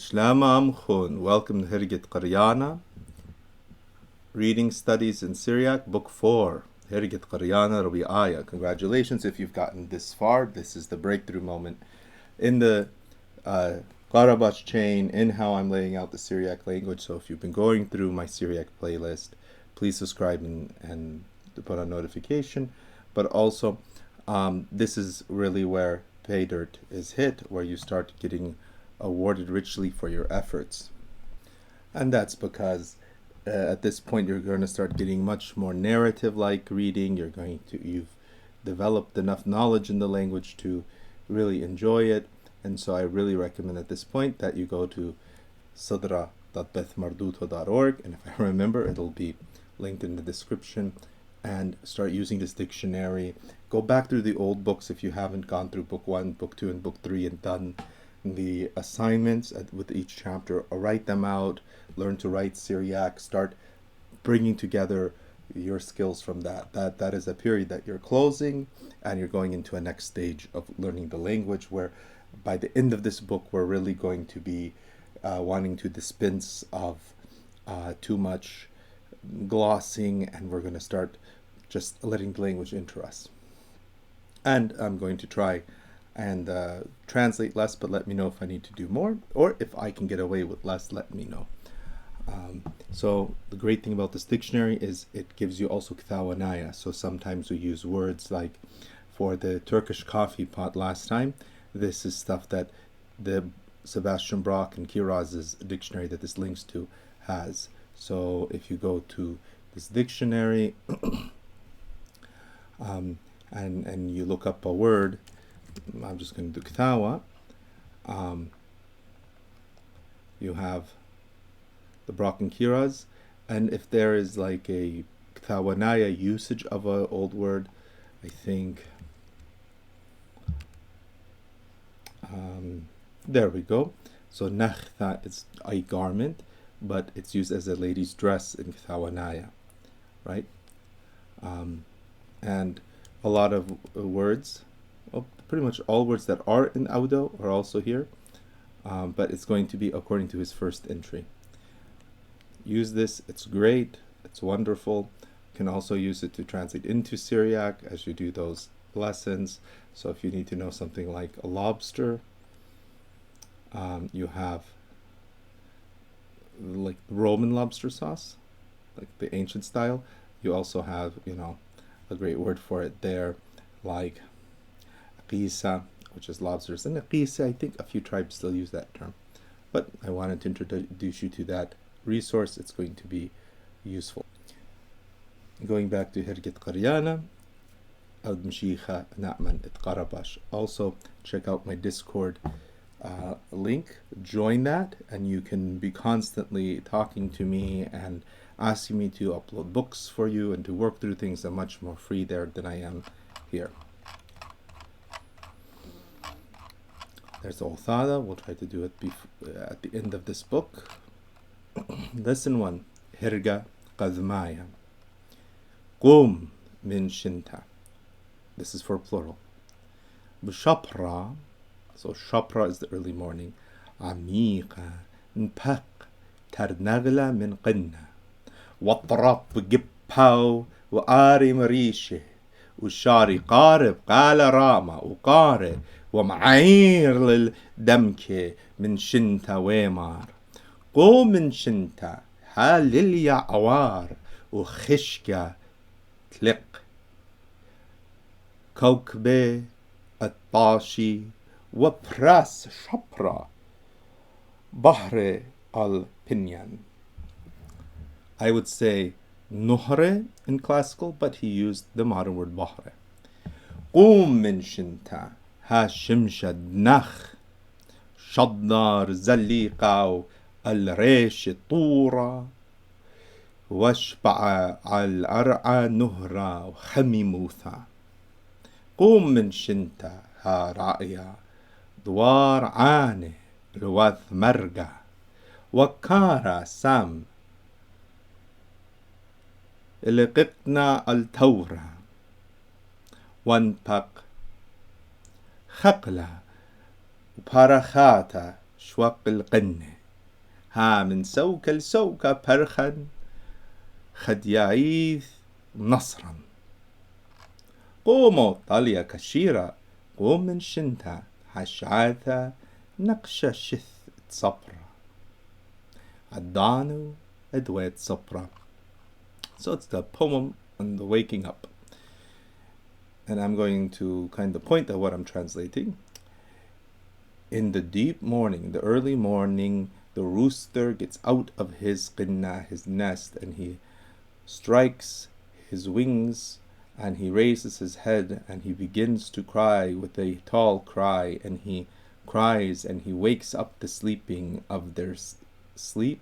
Shlama Amkhun, welcome to Hirgit Qaryana. Reading Studies in Syriac, Book 4, Hirgit Qaryana Rabi'aya. Congratulations if you've gotten this far. This is the breakthrough moment in the Qarabash chain, in how I'm laying out the Syriac language. So if you've been going through my Syriac playlist, please subscribe and put on notification. But also, this is really where pay dirt is hit, where you start getting awarded richly for your efforts. And that's because at this point you're going to start getting much more narrative-like reading. You've developed enough knowledge in the language to really enjoy it. And so I really recommend at this point that you go to sadra.bethmarduto.org, and if I remember, it'll be linked in the description, and start using this dictionary. Go back through the old books if you haven't gone through book 1, book 2, and book 3 and done the assignments with each chapter, or write them out, learn to write Syriac, start bringing together your skills from that. That is a period that you're closing, and you're going into a next stage of learning the language, where by the end of this book, we're really going to be wanting to dispense of too much glossing, and we're going to start just letting the language enter us. And I'm going to try and translate less, but let me know if I need to do more, or if I can get away with less, let me know. So the great thing about this dictionary is it gives you also ktawanaya. So sometimes we use words like for the Turkish coffee pot last time. This is stuff that the Sebastian Brock and Kiraz's dictionary that this links to has. So if you go to this dictionary and you look up a word, I'm just going to do ktawa. You have the Brock and Kiraz, and if there is like a ktawanaya usage of an old word, I think there we go. So nakhta is a garment, but it's used as a lady's dress in ktawanaya, right? And a lot of words, pretty much all words that are in Audo are also here, but it's going to be according to his first entry. Use this, it's great, it's wonderful. You can also use it to translate into Syriac as you do those lessons. So if you need to know something like a lobster, you have like Roman lobster sauce, like the ancient style. You also have, a great word for it there, like qisa, which is lobsters. And qisa, I think a few tribes still use that term. But I wanted to introduce you to that resource. It's going to be useful. Going back to Hirgit Qaryana, Aud Mshicha Na'man et Qarabash. Also, check out my Discord link. Join that, and you can be constantly talking to me and asking me to upload books for you and to work through things. I'm much more free there than I am here. There's the Uthada. We'll try to do it at the end of this book. Lesson 1. Hirga Qadmaya. Qum min shinta. This is for plural. B'shapra. So shapra is the early morning. Amiqa npak tarnagla min qinna. Watrab gippaw وآري مريشه وشاري قارب قال راما وقاري ومعاير للدمكة من شنتا ويمار قوم من شنتا هالليا عوار وخشكا تلق كوكبة الطاشي وبراس شبرا بحر البنيان. I would say nuhre in classical, but he used the modern word bahre. قوم من شنتا ها شمشد نخ شدار زليقا الريش طورا واشبع الأرعى نهرا وخمي موثا. قوم من شنتا ها رأيا دوار عاني لوث مرقى وكارا سام لقطنا التورة وانبق خقلة وبارخاتا شوق القنة ها من سوك لسوك برخا خد يعيث نصرا قوموا طاليا كشيرة قوم من شنتا حشعاثا نقش شث تصبر عدانو أدوات صبرا. So it's the poem on the waking up. And I'm going to kind of point at what I'm translating. In the deep morning, the early morning, the rooster gets out of his qinna, his nest, and he strikes his wings and he raises his head and he begins to cry with a tall cry, and he cries and he wakes up the sleeping of their sleep,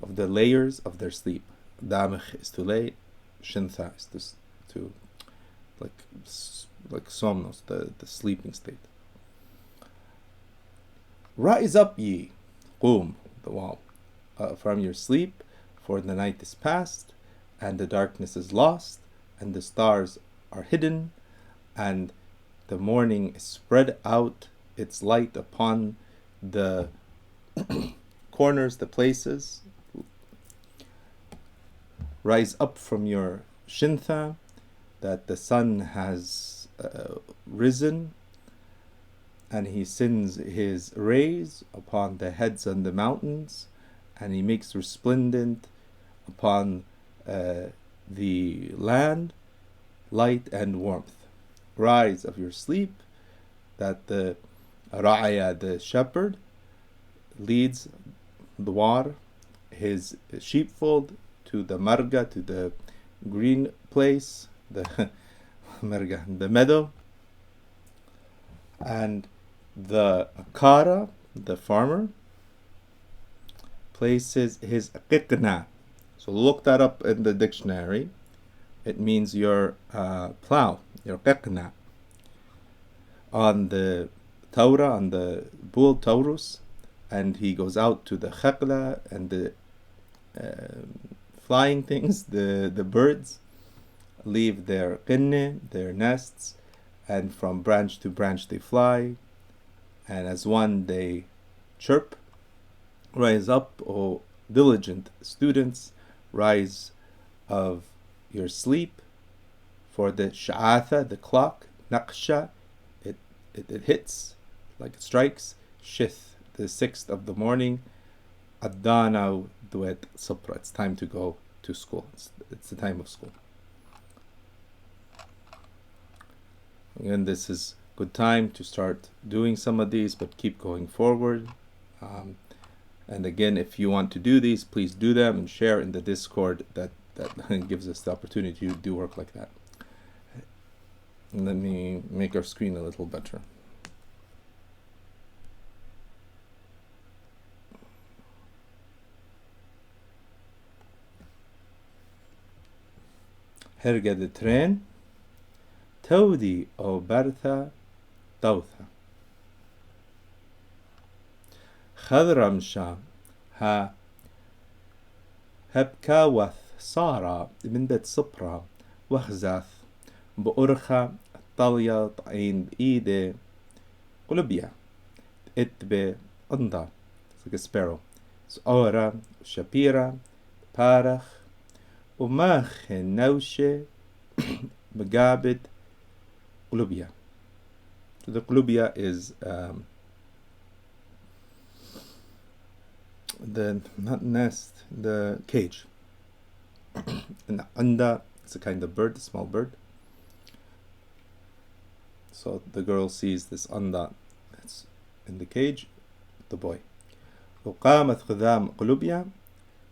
of the layers of their sleep. Damich is to lay, shintha is to like somnos, the sleeping state. Rise up ye, qum, the wall, from your sleep, for the night is past, and the darkness is lost, and the stars are hidden, and the morning is spread out its light upon the corners, the places. Rise up from your shintha, that the sun has risen, and he sends his rays upon the heads and the mountains, and he makes resplendent upon the land light and warmth. Rise of your sleep, that the ra'aya, the shepherd, leads the war, his sheepfold, to the marga, to the green place, the marga, the meadow, and the kara, the farmer, places his qitna. So look that up in the dictionary. It means your plow, your qitna. On the Torah, on the bull Taurus, and he goes out to the khaqla and the flying things, the birds, leave their qinne, their nests, and from branch to branch they fly, and as one they chirp. Rise up, O diligent students, rise of your sleep, for the sha'atha, the clock, naqsha, it hits, like it strikes, shith, the 6th of the morning, addana duet sapra, it's time to go to school, it's the time of school. Again, this is good time to start doing some of these, but keep going forward. And again, if you want to do these, please do them and share in the Discord. That gives us the opportunity to do work like that. And let me make our screen a little better. Herge de tren, تودي أو برثا دوثا خضرمشا ها هبكاوث صارا من بيت صبرا وخزاث بأرخا طاليا طعين بإيدي قلبيا اتبي انضا. It's like a sparrow. سؤورا شبيرا بارخ وماخ نوشة مقابد قلوبيا. So the qulubia is the not nest, the cage. And the anda is a kind of bird, a small bird. So the girl sees this anda that's in the cage, the boy. وقامت خذام قلوبيا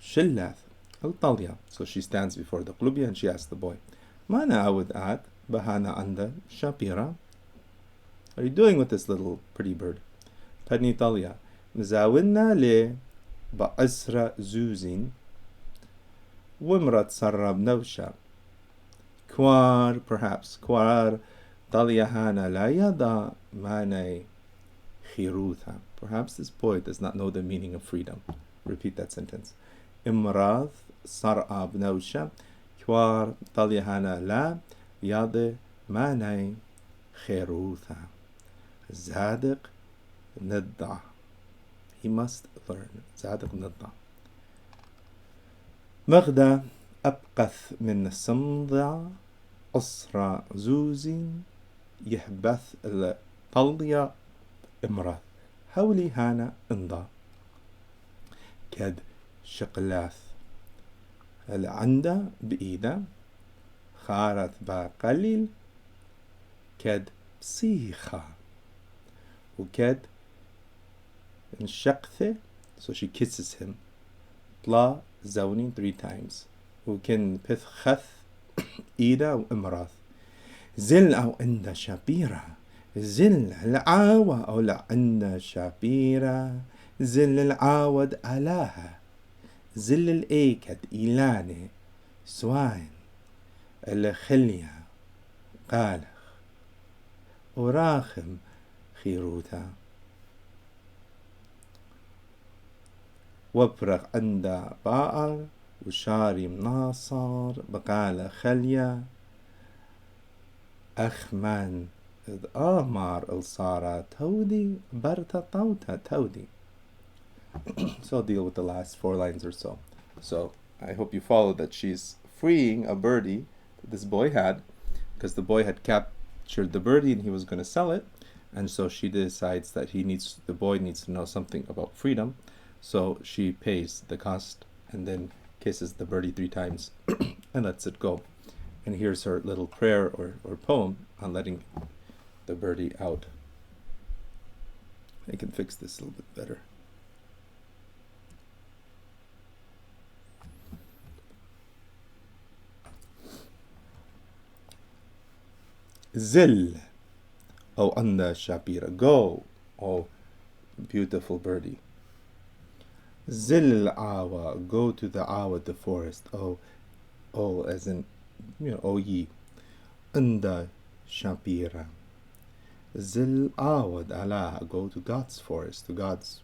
شلاث الطالية. So she stands before the qulubia and she asks the boy, ما أنا أود آت bahana anda shapira. What are you doing with this little pretty bird? Padni talia. مزاولنا ليه بأسرة زوزين ومرت سرب نوشا. Kwar, perhaps. Kwar taliyahana la yada mane khirutha. Perhaps this boy does not know the meaning of freedom. Repeat that sentence. Imrath sarab nausha. Kwar taliyahana la yada mane khirutha. Zadiq nadda. He must learn. زادك نضع. مغدا أبقث من صمضع أسرى زوزي يحبث الطليا امرأ حولي هانا انضى كد شقلاث العنده بإيده خارت بقليل كد بصيخة وكد انشقثه, so she kisses him, طلا زوني 3 times, وكن بث خث إيدا وإمراث زل أو عند شبيرة زل العاوة أو لعند شبيرة زل العاود ألاها زل الأيكد إيلاني سواين الخلية قالخ وراخم خيروتا وبرغ عند بائر وشاري مناصر بقال خلية أخمان إذ آمار الصارة تودي برتا طوتا تودي. So I'll deal with the last 4 lines or so. So I hope you follow that she's freeing a birdie that this boy had, because the boy had captured the birdie and he was going to sell it, and so she decides that the boy needs to know something about freedom, so she pays the cost and then kisses the birdie 3 times and lets it go. And here's her little prayer or poem on letting the birdie out. I can fix this a little bit better. Zil, O Anda Shapira, go, O beautiful birdie. Zil Awa, go to the Awa, the forest. O as in, O ye. Anda Shapira. Zil Awad Allah, go to God's forest, to God's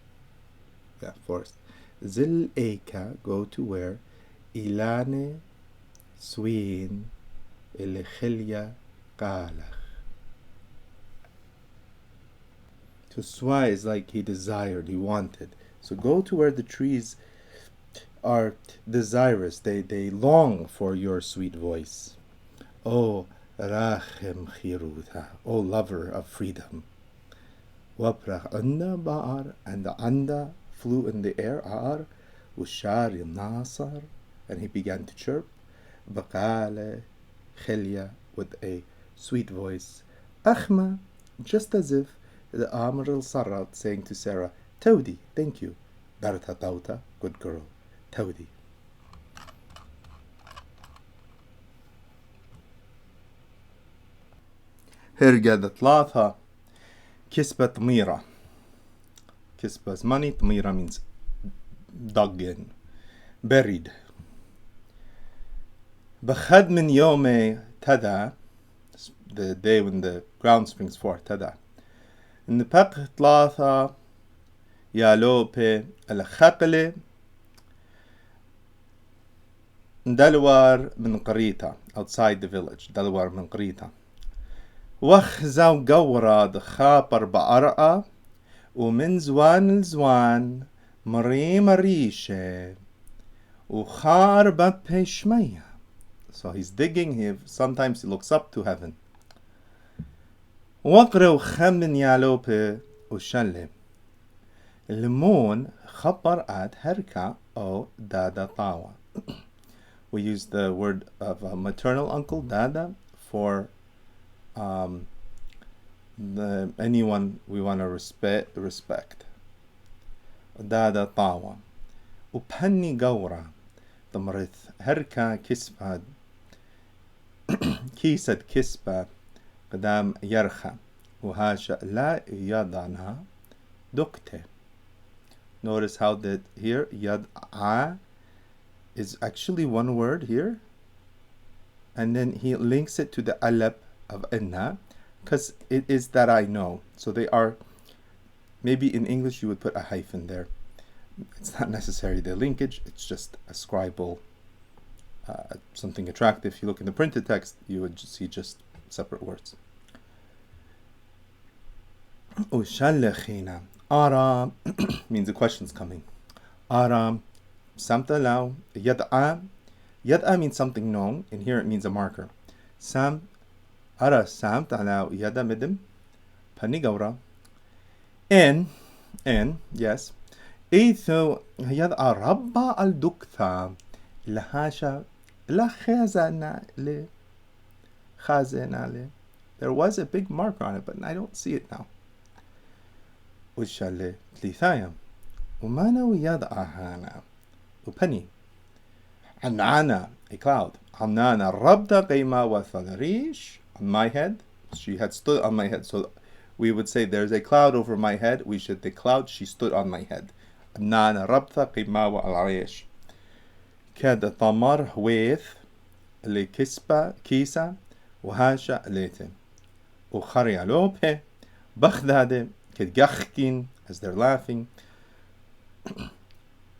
forest. Zil Eka, go to where? Ilane Swin Ilkhilya Qalach. To swai is like he desired, he wanted. So go to where the trees are desirous, they long for your sweet voice. O Rachem Chiruta, O lover of freedom. Waprach Anda Ba'ar, and the Anda flew in the air, Ar, Ushari Nasar, and he began to chirp, Baqale Khilya, with a sweet voice. Achma, just as if the Amr al-Sarrat saying to Sarah, Tawdi, thank you. Barta Tauta, good girl. Tawdi. هرجة ثلاثة كسبة طميرة. Kisba is money, Tamira means dug in, buried. بخد من يوم تدا, the day when the ground springs forth, تدا. In the Paq Tlatha Yalope الخقلة دلوار من قريتا, outside the village, دلوار من قريتا. وخ زاو قورا دخابر بأرقى ومن زوان لزوان مري مريشة وخار ببشمية. So he's digging, sometimes he looks up to heaven. وقرو خمن يالوبي وشلم المون خبر at هركا أو دادا طاوة. We use the word of a maternal uncle, dada, for anyone we want to respect. Dada طاوة. وبهني قورة ضمرث هركا كسبة كيسة كسبة قدام يرخى وهاشا لا يضعنا دكتة. Notice how that here yad'a is actually one word here, and then he links it to the alab of inna, because it is that I know. So they are, maybe in English you would put a hyphen there. It's not necessarily the linkage, it's just a scribal, something attractive. If you look in the printed text, you would see just separate words. Ushallachina, Ara means the question's coming. Ara samta lao yad'a. Yad'a means something known, and here it means a marker. Sam ara samta lao yada midim panigawra. And yes. Etho yad'a rabba al duktha lahasha la khazana le khazana le. There was a big marker on it, but I don't see it now. Ushale tlithaya. Umana yad'a hana. Upani. Anana, a cloud. Anana rabda qima wa thalarish. On my head. She had stood on my head. So we would say there's a cloud over my head. We should the cloud, she stood on my head. Anana rabda qima wa alarish. كاد طمر هويث لكسبة كيسة وهاشا ليتم وخري لوبه بخدادة كدجخكين as they're laughing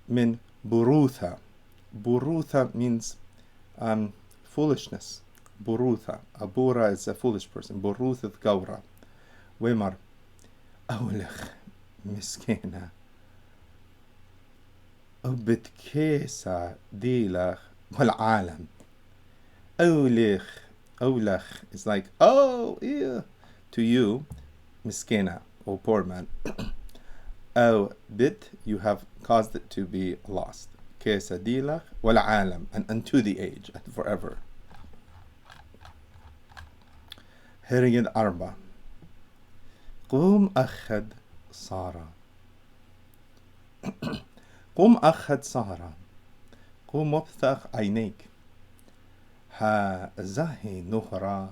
من burutha. Burutha means foolishness. Burutha. Abura is a foolish person. Burutha gaura. Wemar. أولخ مسكينة. وبتكيسة ديلخ والعالم. أولخ is like, oh, yeah. To you, miskena, or poor man. Oh, bit, you have caused it to be lost. Kesa dilach wal alam, and unto the age, and forever. Herigid arba. قوم أخد صارا. قوم أخد صارا. قوم وابثق عينيك. ها زهي نهرا.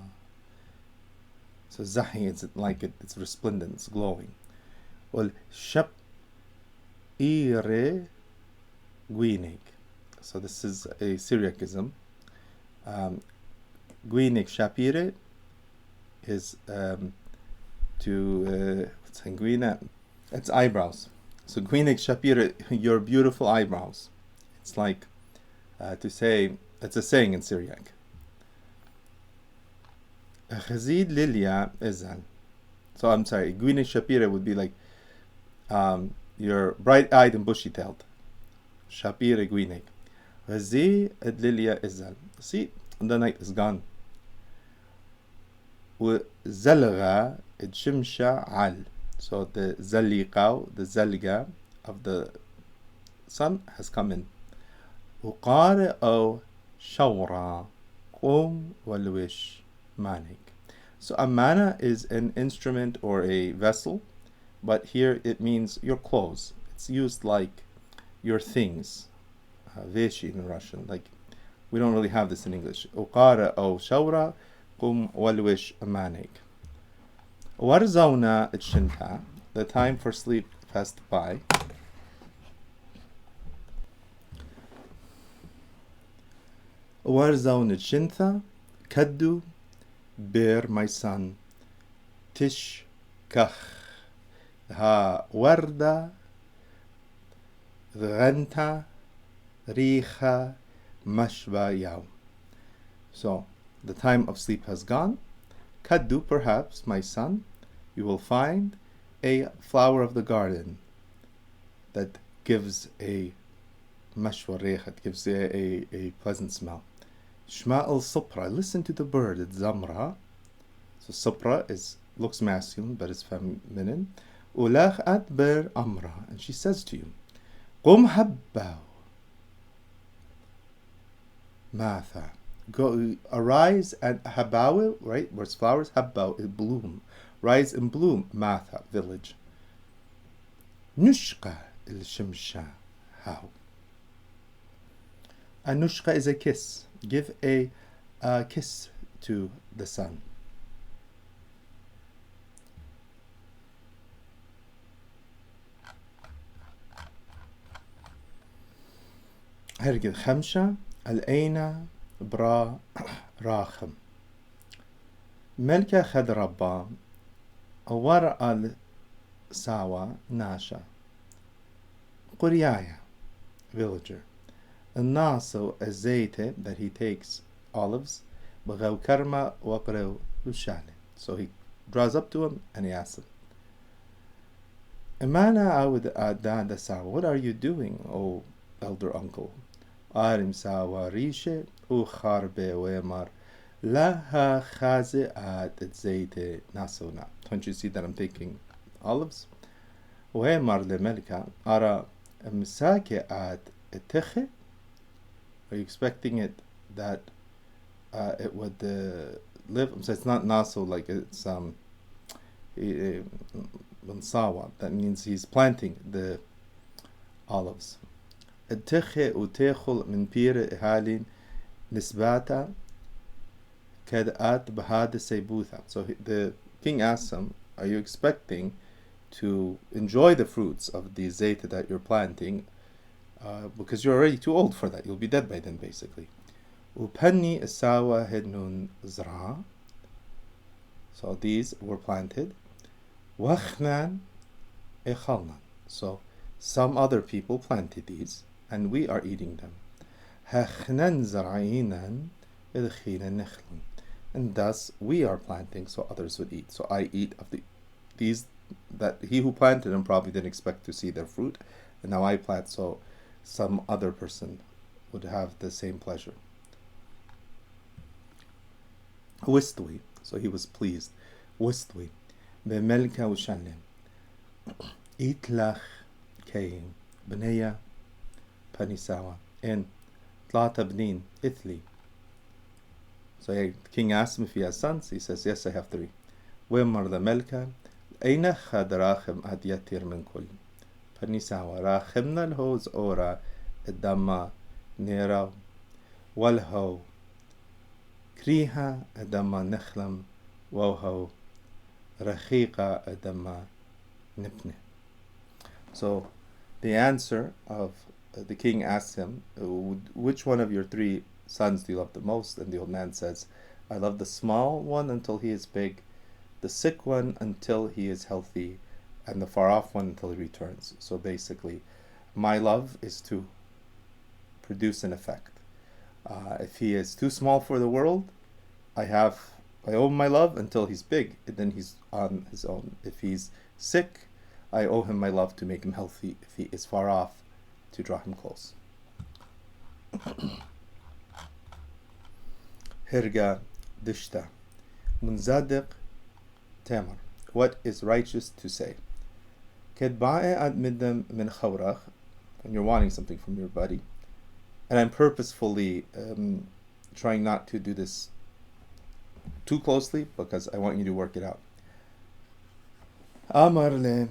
So zahi, it's like it's resplendent, it's glowing. Well, shab ire guinik. So this is a Syriacism. Guinik shapire is guina. It's eyebrows. So guinik shapire, your beautiful eyebrows. It's like to say, it's a saying in Syriac. Khazid Lilia Izal. So I'm sorry, Guinik Shapira would be like you're bright-eyed and bushy-tailed. Shapira Guinik. Khazid Lilia Izal. See, the night is gone. Zalga Shimsha Al. So the Zaliqaw, the Zalga of the sun has come in. Uqari o Shawra Qum Walwish Manik. So a mana is an instrument or a vessel, but here it means your clothes. It's used like your things. Veshi in Russian. Like we don't really have this in English. Uqara o shawra qum walwish manik. Warzawna shinta. The time for sleep passed by. Warzawna shinta kaddu. Bear, my son, tish kach ha warda ghanta richa mashba yaw. So the time of sleep has gone. Kaddu, perhaps, my son, you will find a flower of the garden that gives a mashwa richa, it gives a pleasant smell. Shma al Supra, listen to the bird, it's Zamra. So Supra looks masculine but is feminine. Ulach at ber Amra, and she says to you, Qum habbaw. Matha. Go arise and habaw, right? Where it's flowers, habbaw is bloom. Rise and bloom, Matha, village. Nushqa il shimsha, how? A nushqa is a kiss. Give a kiss to the sun. هرقد خمسة الأين برا راخم ملكة خد ربا ورا الساوى ناشا قريايا villager. الناس الزيت that he takes olives بغاو كرمة وقرأو لشالي. So he draws up to him and he asks him. Imana awd adada sawa. What are you doing, O elder uncle? Arim sawa rishe u kharbe wemar laha khaze ad zayte nasona. Don't you see that I'm taking olives? Wemar le melka ara msake ad eteche. Are you expecting it that it would live? So it's not naso, like it's Sawa. That means he's planting the olives. التخي وتاخل من بير إهالين نسباتا كدآت بهذا سيبوثا. So the king asks him, are you expecting to enjoy the fruits of the zayt that you're planting? Because you're already too old for that. You'll be dead by then, basically. وبني الساوى هنون زرعا. So these were planted. وخنان إخلنا. So some other people planted these, and we are eating them. هخنان زرعينا إدخينا نخلن. And thus we are planting so others would eat. So I eat of these that he who planted them probably didn't expect to see their fruit, and now I plant so some other person would have the same pleasure. Wistwi, so he was pleased. Wistwi, بملكة وشنم. إتلخ كاين بنية بنيساوة and tlata bnin ithli. So the king asked him if he has sons. He says, yes, I have 3. ومر the melka أين خدراخم أد يتير من كل بنيساوة راخمنا الهوز أورا الدم نيرا والهو كريها الدم نخلم وهو رخيقة الدم نبنه. So the answer of the king asks him, which one of your 3 sons do you love the most? And the old man says, I love the small one until he is big, the sick one until he is healthy, and the far off one until he returns. So basically, my love is to produce an effect. If he is too small for the world, I owe him my love until he's big, and then he's on his own. If he's sick, I owe him my love to make him healthy. If he is far off, to draw him close. Hirga dishta munzadiq tamar. What is righteous to say? Kedbae ad midam min khawrach. When you're wanting something from your buddy, and I'm purposefully trying not to do this too closely because I want you to work it out. Amar le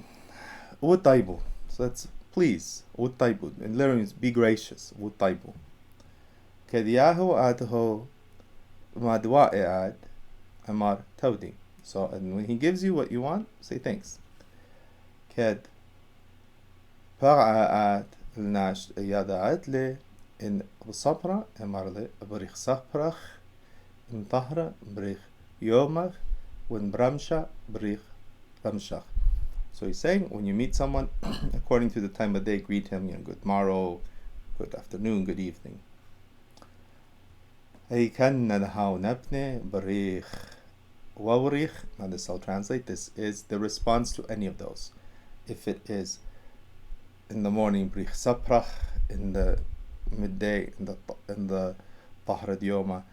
utaibu. So that's please. Utaibu. And literally means be gracious. Utaibu. Kediyahu adho madwa ad amar tawdi. So and when he gives you what you want, say thanks. Ked para'a ad الناش يادعت لي إن بصبرة أمر لي بريخ صبرخ إن طهرة بريخ يومخ وإن برمشة بريخ رمشخ. So he's saying when you meet someone, according to the time of day, greet him, good morrow, good afternoon, good evening. أي كان نهاو نبني بريخ ووريخ. Now this I'll translate. This is the response to any of those. If it is in the morning, بريخ صبرخ, in the midday, in the طهرة يومه,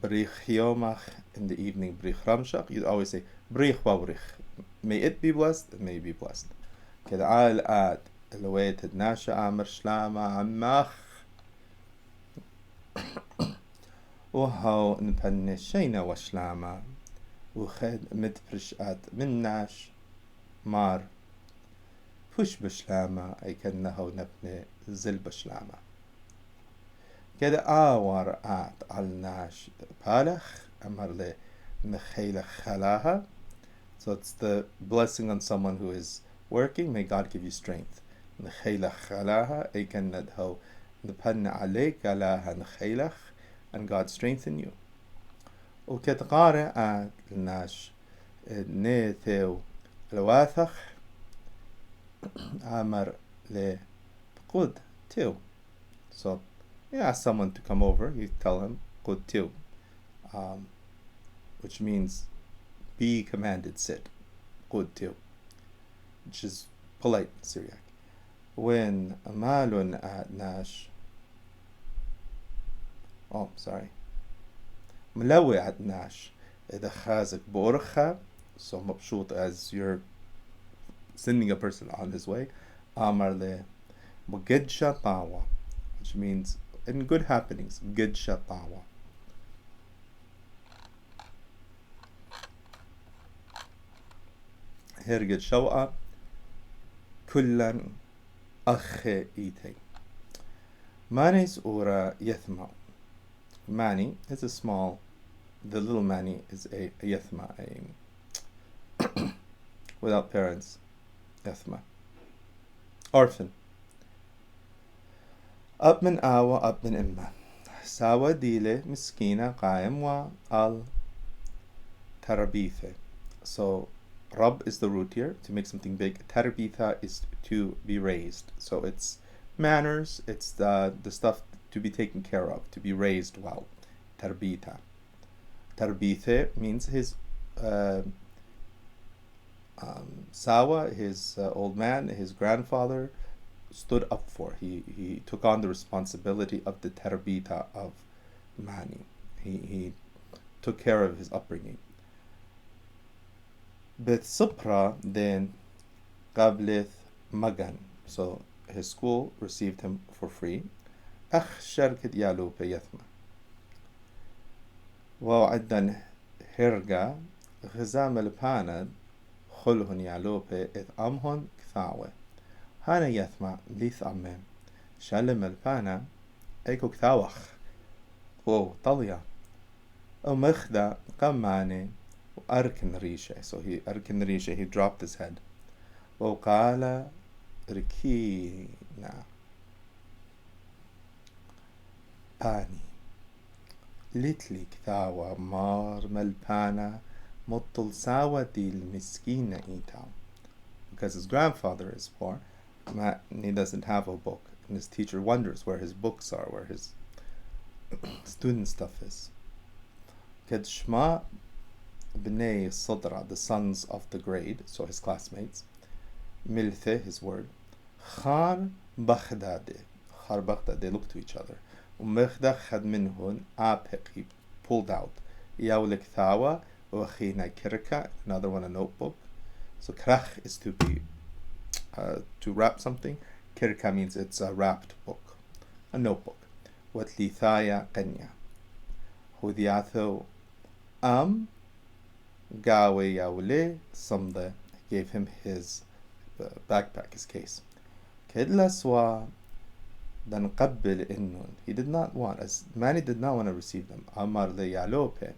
بريخ يومخ, in the evening, بريخ رمشخ. You always say بريخ ووريخ. May it be blessed, and may you be blessed. كده عال آد الويت الناشا عمر شلامة عمخ وهو نبني شينا وشلامة وخد مدبرش آد من ناش مار فش بشلامة أي كنه نبني زل بشلامة كده آور آد عالناش بالخ أمر لي مخيلة خلاها. So it's the blessing on someone who is working. May God give you strength. نخيلة خلاها أي كندهو نبن عليك علىها نخيلة, and God strengthen you. وكتقارئ الناش نيثو الواثخ عمر لقود تيو. So you ask someone to come over, you tell him قود تيو, which means be commanded, sit. قود تيو, which is polite Syriac. When malun nash, sorry, ملوي nash, إذا خازك بأرخة, so مبسوط as you're sending a person on his way. Amar le Mugedsha tawa, which means in good happenings. Gedsha tawa. Herged shawa kullan akhe ite. Manis ura yethma. Mani is a small, the little mani is a yethma, without parents, yethma. Orphan. Up min awa, up min imma. Sawa dile miskina qaim wa al tarabithe. So Rab is the root here, to make something big. Tarbitha is to be raised. So it's manners, it's the stuff to be taken care of, to be raised well. Tarbitha. Tarbithe means his Sawa, his old man, his grandfather, stood up for. He took on the responsibility of the tarbita of Mani. He took care of his upbringing. Beth Supra then Qablith Magan. So his school received him for free. Akh Sharkit Yalu Yathma. وعدا هرجا غزام البانad خلهن يعلوبة إذ أمهن كثاوة هانا يثمع ليث أمم شالم البانا أيكو كثاوخ طليا ومخدا قماني وأركن ريشة. So he أركن ريشة, he dropped his head. وقال ركينا باني لتلي كثاوة مار ملبانا مطل ساوة دي المسكينة إيتا. Because his grandfather is poor and he doesn't have a book, and his teacher wonders where his books are, where his student stuff is. Ked Shma Bnei Sadra, the sons of the grade, so his classmates. Milthe, his word. Khan Baghdadi. Khar Baghdad, they looked to each other. ومخدخ خد منهن عابق, he pulled out. يولك ثاوة وخينا كركة, another one a notebook. So krach is to be to wrap something. Kirka means it's a wrapped book, a notebook. Watlithaya qanya. Hudiatho gawe yaule samda, gave him his backpack, his case. Kedla swa dan qabbil innun. He did not want, as Mani did not want to receive them. Amar le yalope.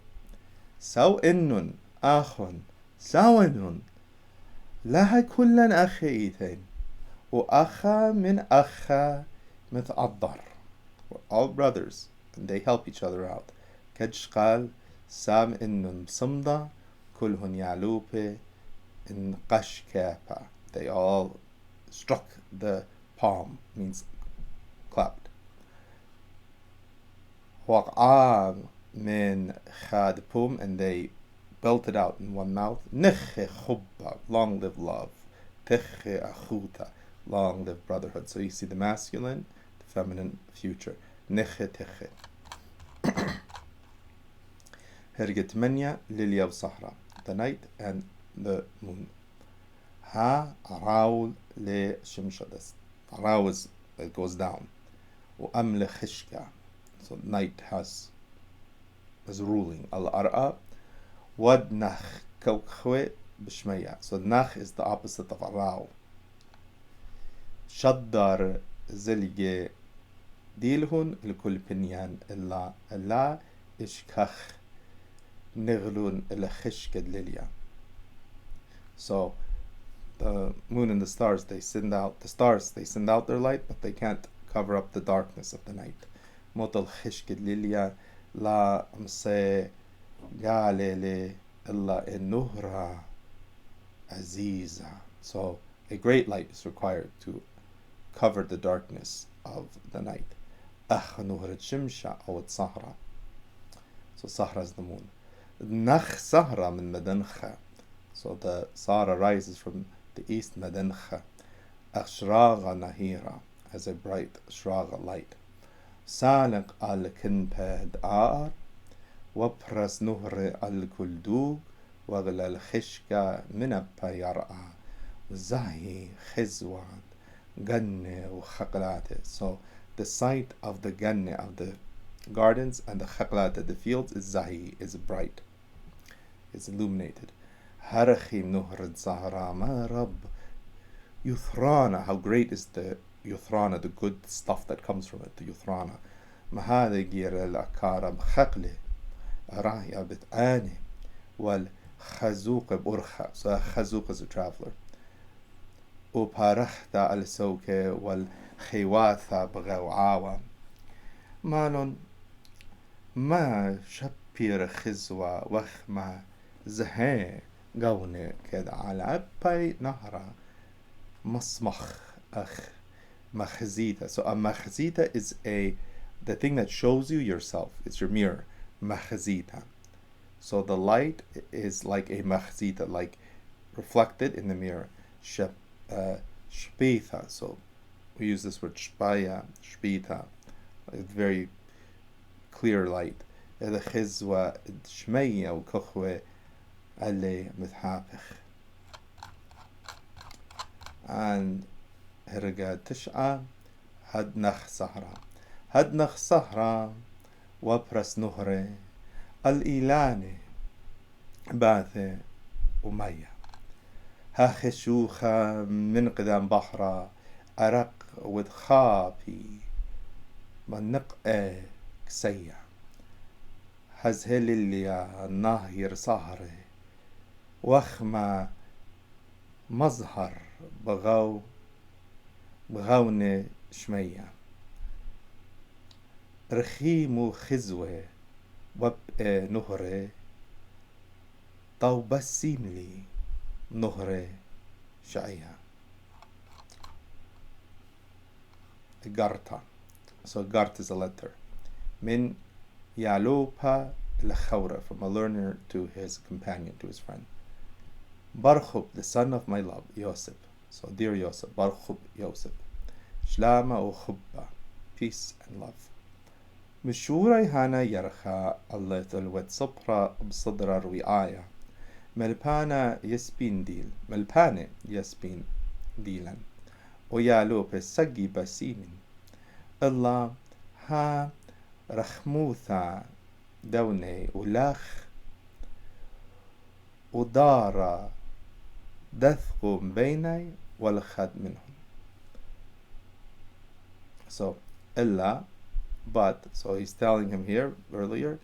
Saw innun akhun sawanun. لها كلا أخيتين وأخا من أخا متعذر. We're all brothers and they help each other out. كدش قال سام إنن صمدا كلهن يعلوبة إن قش كابا. They all struck the palm, means clapped. وقعا من خاد بوم, and they belted out in one mouth. Neche chubba, long live love. Teche achuta, long live brotherhood. So you see the masculine, the feminine future. Neche teche. Herget menya lilia sahra, the night and the moon. Ha araul le shimshadas. Araul is, it goes down. Amle khishka. So night is ruling. Al ar'a. Wad nach kawkhwe bishmaya. So nach is the opposite of arao. Shaddar zilge dilhun l'kul pinyan illa illa ishkach nighlun illa khishked lilia. So the moon and the stars, they send out their light, but they can't cover up the darkness of the night. Motal khishked lilia la amse Galele illa nuhra aziza. So a great light is required to cover the darkness of the night. Akh nuhra shimsha aw sahra. So sahra is the moon. Nakh sahra min madancha. So the Sahara rises from the east, madancha. أشراق نهيرة, as a bright shraga light. سالق الكنباد آر, وبرس نهر الكلدوق, وغل الخشكة من البيرعى, وزاهي خزوان ganne وخقلات. So the sight of the ganne, of the gardens, and the khaqlat, the fields, is zahi, is bright, is illuminated. Harachim nuhr zahra ma rab yuthrana, how great is the yuthrana, the good stuff that comes from it, the yuthrana. Mahade gir al akara khaqle arahya bit'ani wal khazuq burkha. So khazuq is a traveler. وبارخت السوك والخواث بغوعاوة مال ما شبير خزوة وخما زهي قوني كده على أبي نهرة مصمخ أخ مخزيتا. So a machzita is the thing that shows you yourself. It's your mirror. Machzita. So the light is like a machzita, like reflected in the mirror. Shpita. So we use this word shpaya, shpita. It's very clear light. الخزوة شمية وكخوة اللي متحابخ. And هرقا تشعى هدنخ صهرة. هدنخ صهرة وبرس نهرة الإيلاني باثة ومية. هخشوخة من قدام بحرة أرق ودخابي منق كسية. هزهل اللي النهر صهرة وخما مظهر بغون شمية. رخيم خزوة وب نهرة طوب السيملي نهرة شعية. Garta. So Gart is a letter. Min Yalopa Lechawra, from a learner to his companion, to his friend. Barchub, the son of my love, Yosef. So dear Yosef, Barchub Yosef. Shlama o Khubba, peace and love. مشوري هانا يرخى الله تلوت صبرا بصدر الرعاية. ملبانا يسبين ديل, ملبانة يسبين ديلا. ويالو بسجي بسيمين. الله ها رخموثا دوني ولاخ ودارا دثقو بيني والخد منهم. So Allah, but, so he's telling him here earlier,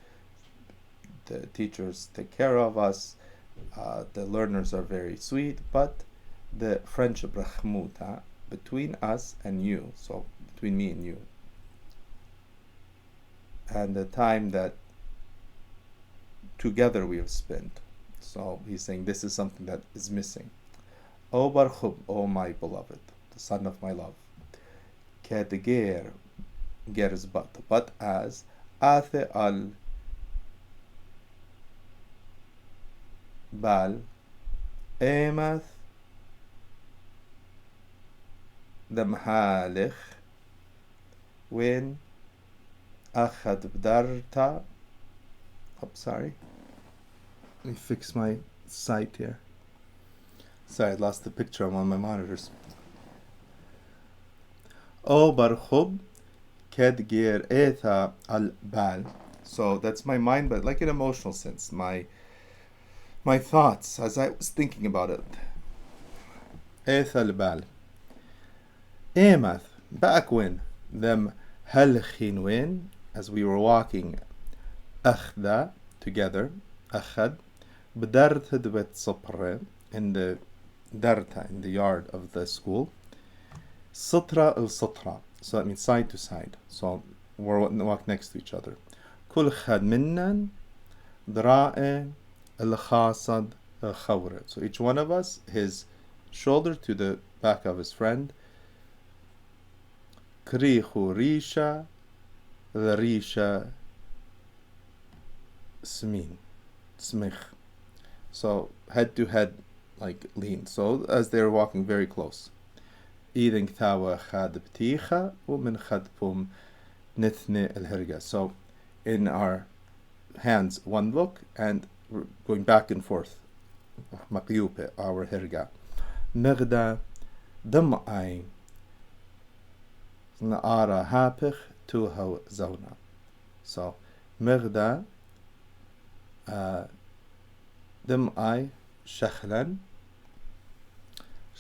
the teachers take care of us, the learners are very sweet, but the friendship rahmuta between us and you, so between me and you, and the time that together we have spent. So he's saying this is something that is missing. O Barkhub, O my beloved, the son of my love. Kadger gers but as Athe al Bal Emath the Mahalich when Achad Bdarta. Oh, sorry. Let me fix my sight here. Sorry, I lost the picture on one of my monitors. O Barkhub Kedgir Etha al Bal. So that's my mind, but like an emotional sense. My thoughts as I was thinking about it. Etha al Bal. Emath, back when them halchin when, as we were walking akhda, together, akhad, bdarta dwet sopre, in the darta, in the yard of the school, satra al satra, so that means side to side, so we're walk next to each other. Kul khad minnan dra'e al khasad al khawra, so each one of us, his shoulder to the back of his friend, Krihu Risha, the Risha Smin, Smich. So head to head, like lean. So as they're walking very close. إذن ثاوى خاد بتيخة ومن خدبهم نثني الهرجة. So in our hands one book and we're going back and forth. مقيوبة our هرجة. مغدا دمعي نارا هابخ توهو زونا. So مغدا دمعي شخلا.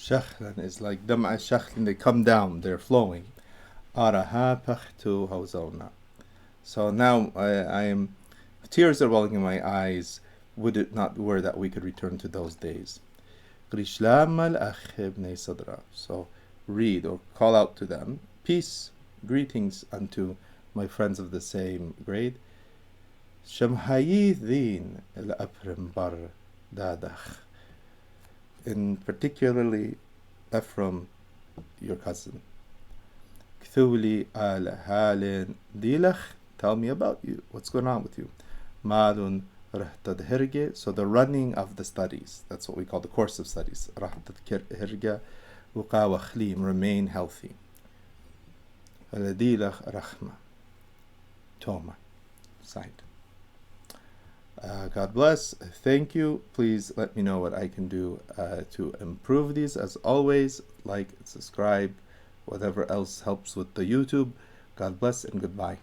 Shechlan is like dam'a shechlin, they come down, they're flowing. Araha pachtu hauzona. So now I am, tears are welling in my eyes, would it not were that we could return to those days. So read or call out to them, peace, greetings unto my friends of the same grade. Shamhayidin al-aprim bar dadach. In particularly Ephraim, your cousin. Kthuli al halin dilach, tell me about you. What's going on with you? Malun rahtad hirge, so the running of the studies. That's what we call the course of studies. Rahtad hirge, uqa khlim, remain healthy. Aladilach rahma. Toma. Signed. God bless. Thank you. Please let me know what I can do to improve these. As always, like, subscribe, whatever else helps with the YouTube. God bless and goodbye.